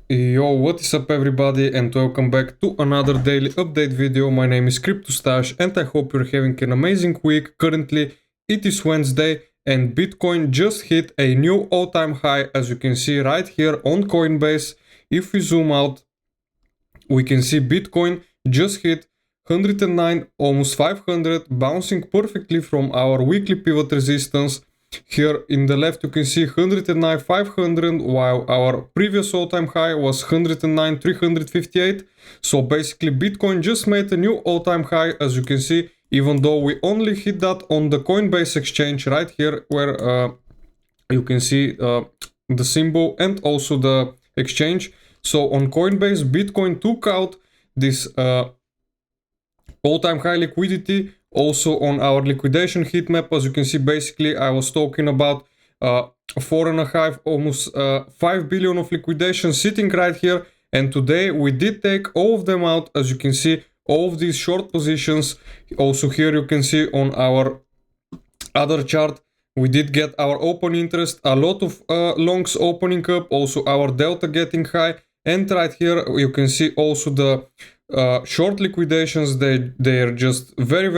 Yo, what is up everybody and welcome back to another daily update video. My name is CryptoStash and I hope you're having an amazing week. Currently it is Wednesday and Bitcoin just hit a new all-time high, as you can see right here on Coinbase. If we zoom out, we can see Bitcoin just hit 109, almost 500, bouncing perfectly from our weekly pivot resistance. Here in the left you can see 109 500, while our previous all-time high was 109 358. So basically Bitcoin just made a new all-time high, as you can see, even though we only hit that on the Coinbase exchange right here, where you can see the symbol and also the exchange. So on Coinbase, Bitcoin took out this all-time high liquidity. Also on our liquidation heat map, as you can see, basically I was talking about 4.5, almost 5 billion of liquidation sitting right here. And today we did take all of them out, as you can see, all of these short positions. Also here you can see on our other chart, we did get our open interest, a lot of longs opening up, also our delta getting high. And right here you can see also the short liquidations. They're just very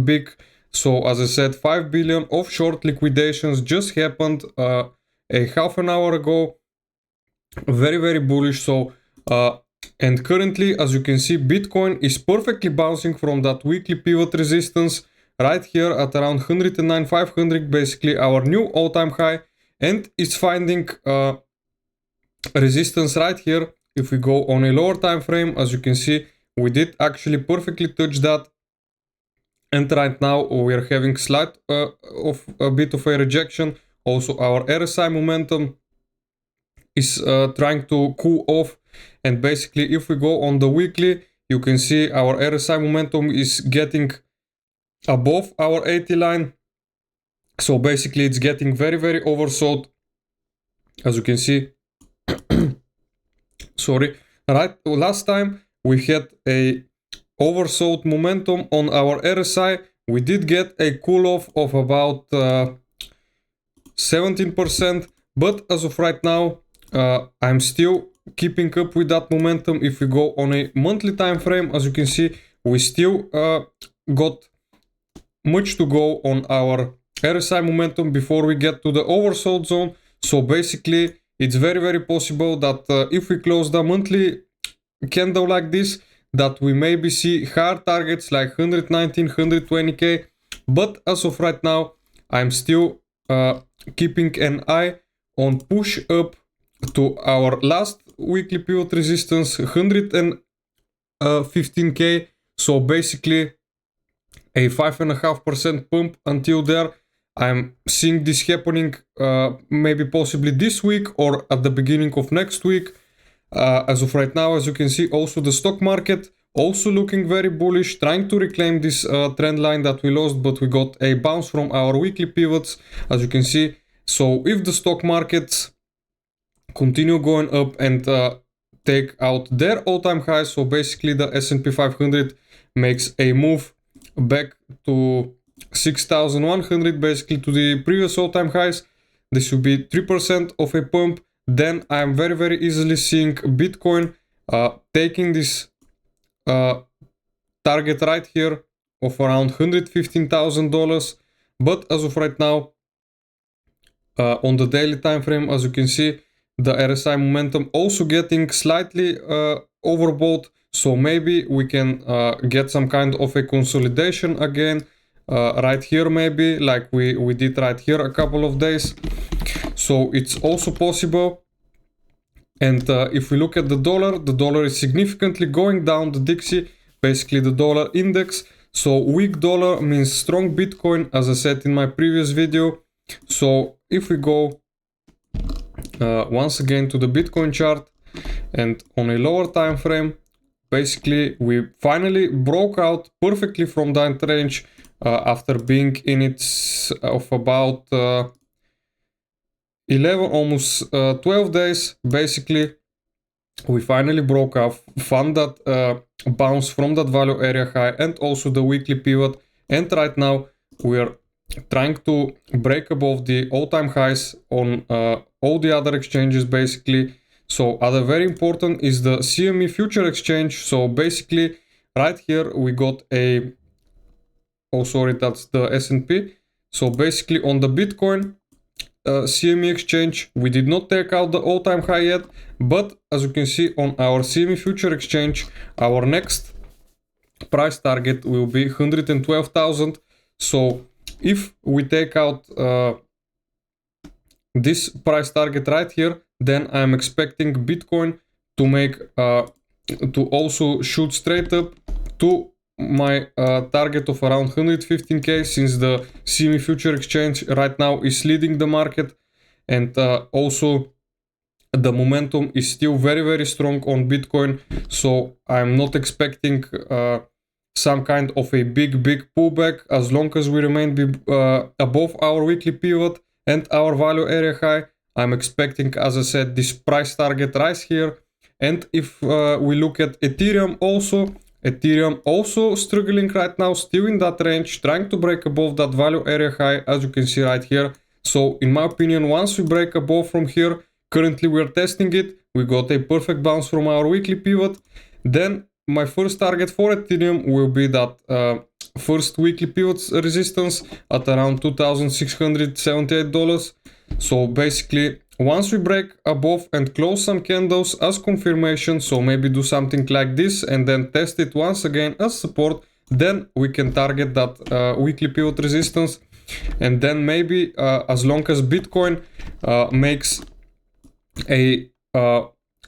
big. So as I said, 5 billion of short liquidations just happened a half an hour ago. Very bullish. So and currently, as you can see, Bitcoin is perfectly bouncing from that weekly pivot resistance right here at around 109 500, basically our new all-time high, and it's finding resistance right here. If we go on a lower time frame, as you can see, we did actually perfectly touch that. And right now we are having slight of a bit of a rejection. Also our RSI momentum is trying to cool off. And basically if we go on the weekly, you can see our RSI momentum is getting above our 80 line. So basically it's getting very oversold, as you can see. Sorry, right, last time we had a oversold momentum on our RSI. We did get a cool off of about 17%, but as of right now I'm still keeping up with that momentum. If we go on a monthly time frame, as you can see, we still got much to go on our RSI momentum before we get to the oversold zone. So basically it's very possible that if we close the monthly candle like this, that we maybe see higher targets like 119 120k. But as of right now I'm still keeping an eye on push up to our last weekly pivot resistance, 115k. So basically a 5.5% pump until there. I'm seeing this happening maybe possibly this week or at the beginning of next week. As of right now, as you can see, also the stock market also looking very bullish, trying to reclaim this trend line that we lost, but we got a bounce from our weekly pivots, as you can see. So if the stock markets continue going up and take out their all-time highs, so basically the S&P 500 makes a move back to 6,100, basically to the previous all-time highs, this will be 3% of a pump. Then I'm very easily seeing Bitcoin taking this target right here of around $115,000. But as of right now, on the daily time frame, as you can see, the RSI momentum also getting slightly overbought. So maybe we can get some kind of a consolidation again right here, maybe like we did right here a couple of days. So it's also possible. And if we look at the dollar is significantly going down the Dixie, basically the dollar index. So weak dollar means strong Bitcoin, as I said in my previous video. So if we go once again to the Bitcoin chart and on a lower time frame, basically we finally broke out perfectly from that range after being in it of about 11, almost 12 days. Basically we finally broke out, found that bounce from that value area high and also the weekly pivot, and right now we are trying to break above the all-time highs on all the other exchanges basically. So other very important is the CME future exchange. So basically right here we got a, oh sorry, that's the S&P. So basically on the Bitcoin CME exchange, we did not take out the all-time high yet, but as you can see on our CME future exchange, our next price target will be 112,000. So if we take out this price target right here, then I'm expecting Bitcoin to make to also shoot straight up to my target of around 115k, since the CME future exchange right now is leading the market, and also the momentum is still very strong on Bitcoin. So I'm not expecting some kind of a big pullback as long as we remain above our weekly pivot and our value area high. I'm expecting, as I said, this price target rise here. And if we look at Ethereum also struggling right now, still in that range, trying to break above that value area high, as you can see right here. So in my opinion, once we break above from here, currently we're testing it, we got a perfect bounce from our weekly pivot, then my first target for Ethereum will be that first weekly pivot resistance at around $2,678. So basically, once we break above and close some candles as confirmation, so maybe do something like this and then test it once again as support, then we can target that weekly pivot resistance. And then maybe as long as Bitcoin makes a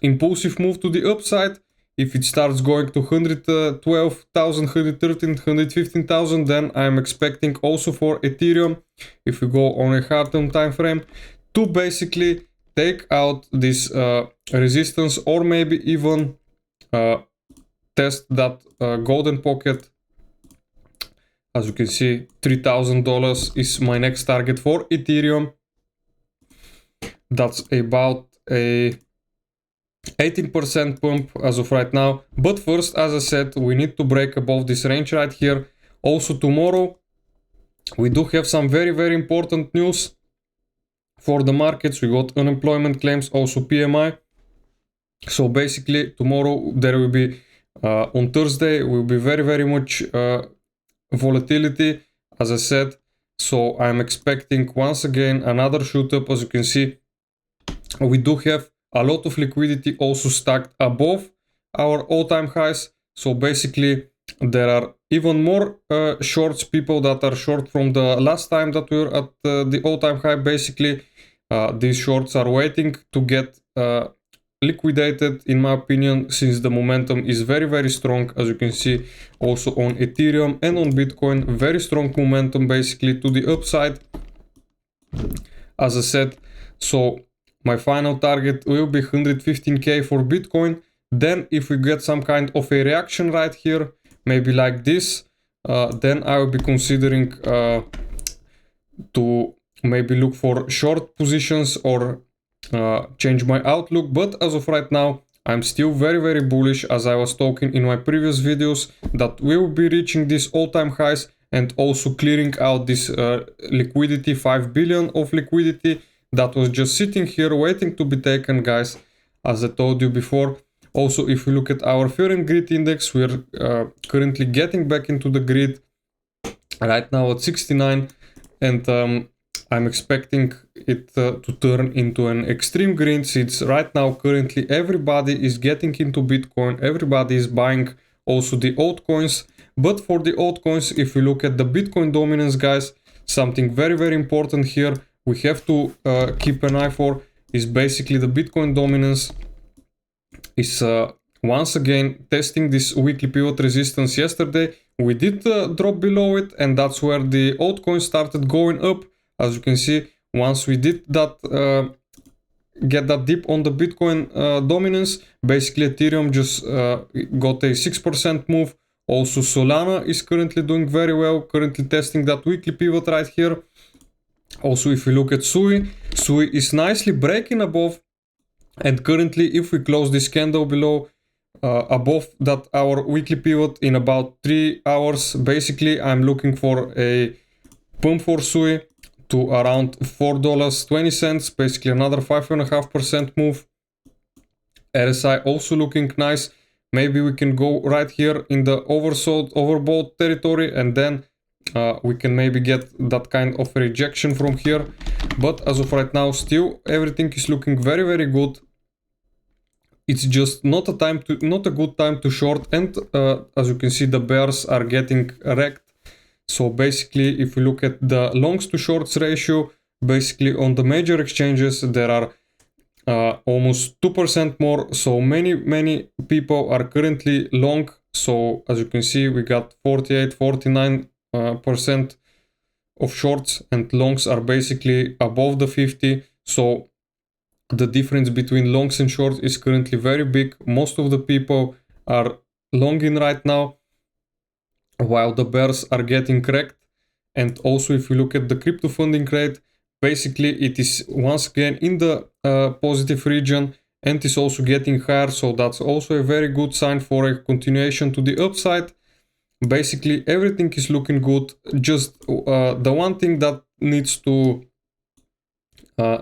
impulsive move to the upside, if it starts going to 112,000, 113,000, 115,000, then I'm expecting also for Ethereum, if we go on a hard-term time frame, to basically take out this resistance, or maybe even test that golden pocket. As you can see, $3,000 is my next target for Ethereum. That's about a 18% pump as of right now. But first, as I said, we need to break above this range right here. Also tomorrow, we do have some very important news for the markets. We got unemployment claims, also PMI. So basically tomorrow there will be, on Thursday, will be very much volatility, as I said. So I'm expecting once again another shoot up. As you can see, we do have a lot of liquidity also stacked above our all-time highs. So basically there are even more shorts, people that are short from the last time that we were at the all-time high. Basically these shorts are waiting to get liquidated, in my opinion, since the momentum is very strong. As you can see also on Ethereum and on Bitcoin, very strong momentum basically to the upside, as I said. So my final target will be 115k for Bitcoin. Then if we get some kind of a reaction right here, maybe like this, then I will be considering to maybe look for short positions or change my outlook. But as of right now, I'm still very bullish, as I was talking in my previous videos, that we will be reaching these all-time highs and also clearing out this liquidity, 5 billion of liquidity that was just sitting here waiting to be taken, guys, as I told you before. Also, if we look at our Fear and Greed index, we're currently getting back into the grid right now at 69, and I'm expecting it to turn into an extreme green, since right now currently everybody is getting into Bitcoin, everybody is buying also the altcoins. But for the altcoins, if we look at the Bitcoin dominance, guys, something very important here we have to keep an eye for is basically the Bitcoin dominance is once again testing this weekly pivot resistance. Yesterday we did drop below it, and that's where the altcoin started going up. As you can see, once we did that get that dip on the Bitcoin dominance, basically Ethereum just got a 6% move. Also Solana is currently doing very well, currently testing that weekly pivot right here. Also, if we look at SUI is nicely breaking above, and currently if we close this candle below above that our weekly pivot in about 3 hours, basically I'm looking for a pump for SUI to around $4.20, basically another 5.5% move. RSI also looking nice. Maybe we can go right here in the oversold, overbought territory, and then we can maybe get that kind of rejection from here. But as of right now, still everything is looking very, very good. It's just not a good time to short, and as you can see, the bears are getting wrecked. So basically, if we look at the longs to shorts ratio, basically on the major exchanges there are almost 2% more. So many people are currently long. So as you can see, we got 49% of shorts, and longs are basically above the 50. So the difference between longs and shorts is currently very big. Most of the people are longing right now, while the bears are getting wrecked. And also, if you look at the crypto funding rate, basically it is once again in the positive region and is also getting higher. So that's also a very good sign for a continuation to the upside. Basically everything is looking good. Just the one thing that needs to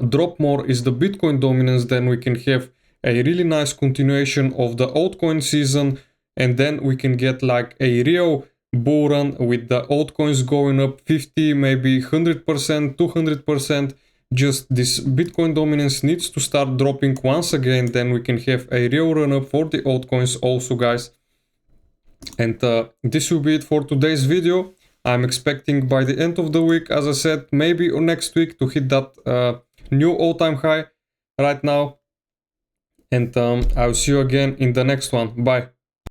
drop more is the Bitcoin dominance. Then we can have a really nice continuation of the altcoin season, and then we can get like a real bull run with the altcoins going up 50, maybe 100%, 200%. Just this Bitcoin dominance needs to start dropping once again, then we can have a real run up for the altcoins also, guys. And this will be it for today's video. I'm expecting by the end of the week, as I said, maybe next week, to hit that new all-time high right now. And I'll see you again in the next one. Bye.